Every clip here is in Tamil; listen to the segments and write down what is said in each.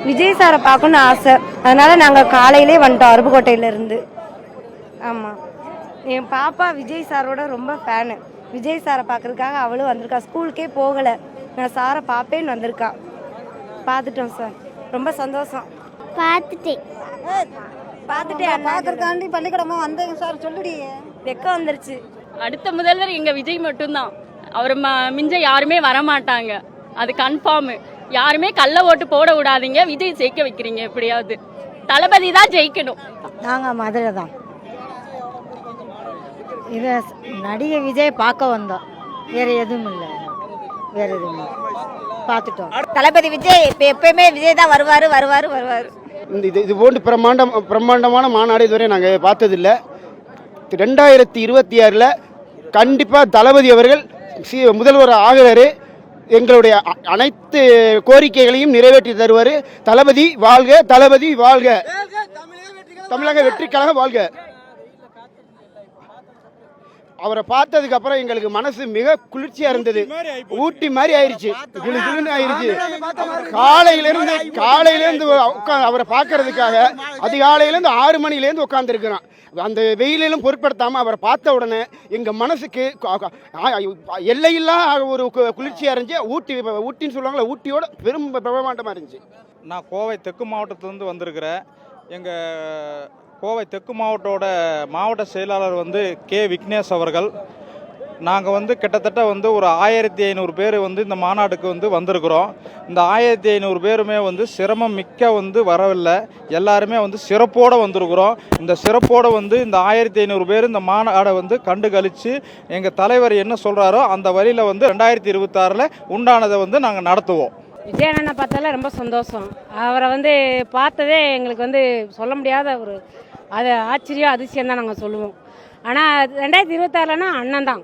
விஜய் சாரை பார்க்கணும்னு ஆசை. அதனால நாங்கள் காலையிலே வந்துட்டோம் அருப்புக்கோட்டையிலேருந்து. ஆமாம், என் பாப்பா விஜய் சாரோட ரொம்ப ஃபேனு. விஜய் சாரை பார்க்கறதுக்காக அவளும் வந்திருக்கா. ஸ்கூலுக்கே போகலை, நான் சாரை பார்ப்பேன்னு வந்திருக்கா. பார்த்துட்டோம் சார், ரொம்ப சந்தோஷம். பார்த்துட்டேன் பார்க்கறதுக்காண்டி பள்ளிக்கூடமாக வந்தேங்க சார். சொல்லுடி, வெக்க வந்துருச்சு. அடுத்த முதல்வர் எங்க விஜய் மட்டும்தான். அவர் மிஞ்ச யாருமே வரமாட்டாங்க, அது கன்ஃபார்ம். யாருமே கள்ள ஓட்டு போட விடாதீங்க, விஜய் ஜெயிக்க வைக்கிறீங்க. எப்படியாவது தளபதி தான் ஜெயிக்கணும். நாங்கள் மதுரை தான். இதை நடிகை விஜய் பார்க்க வந்தோம், வேற எதுவும் இல்லை. வேற எதுவும் இல்லை, பார்த்துட்டோம். தளபதி விஜய் எப்பயுமே விஜய் தான் வருவார். இது போன்று பிரம்மாண்டமான மாநாடு இதுவரை நாங்கள் பார்த்ததில்லை. 2026 கண்டிப்பாக தளபதி அவர்கள் முதல்வர் ஆகிறாரு. எங்களுடைய அனைத்து கோரிக்கைகளையும் நிறைவேற்றி தருவார். தளபதி வாழ்க, தளபதி வாழ்க, தமிழக வெற்றி கழகம் வாழ்க. அவரை பார்த்ததுக்கு அப்புறம் எங்களுக்கு மனசு மிக குளிர்ச்சியா இருந்தது. ஊட்டி மாதிரி ஆயிருச்சு, ஆயிருச்சு. காலையிலேருந்து அவரை பார்க்கறதுக்காக அதிகாலையிலேருந்து 6 மணிலேருந்து உட்கார்ந்து இருக்கிறோம். அந்த வெயிலும் பொருட்படுத்தாம அவரை பார்த்த உடனே எங்க மனசுக்கு எல்லையில்லா ஒரு குளிர்ச்சியா இருந்துச்சு. ஊட்டின்னு சொல்லுவாங்களா, ஊட்டியோட பெரும் பிரமாண்டமா இருந்துச்சு. நான் கோவை தெற்கு மாவட்டத்திலிருந்து வந்திருக்கிறேன். எங்கள் கோவை தெற்கு மாவட்ட செயலாளர் கே விக்னேஷ் அவர்கள். நாங்கள் கிட்டத்தட்ட ஒரு 1500 பேர் இந்த மாநாட்டுக்கு வந்திருக்கிறோம். இந்த 1500 பேருமே சிரமம் மிக்க வரவில்லை. எல்லாருமே சிறப்போடு வந்திருக்கிறோம். இந்த சிறப்போடு இந்த 1500 பேர் இந்த மாநாடை கண்டு கழித்து எங்கள் தலைவர் என்ன சொல்கிறாரோ அந்த வழியில் 2026 உண்டானதை நாங்கள் நடத்துவோம். விஜய் அண்ணனை பார்த்தால ரொம்ப சந்தோஷம். அவரை பார்த்ததே எங்களுக்கு சொல்ல முடியாத ஒரு அது ஆச்சரியம், அதிசயம் தான் நாங்கள் சொல்லுவோம். ஆனால் 2026 அண்ணன் தான்.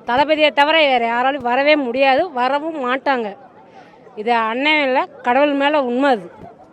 தளபதியை தவிர வேறு யாராலும் வரவே முடியாது, வரவும் மாட்டாங்க. இது அண்ணன் இல்லை, கடவுள் மேலே உண்மை அது.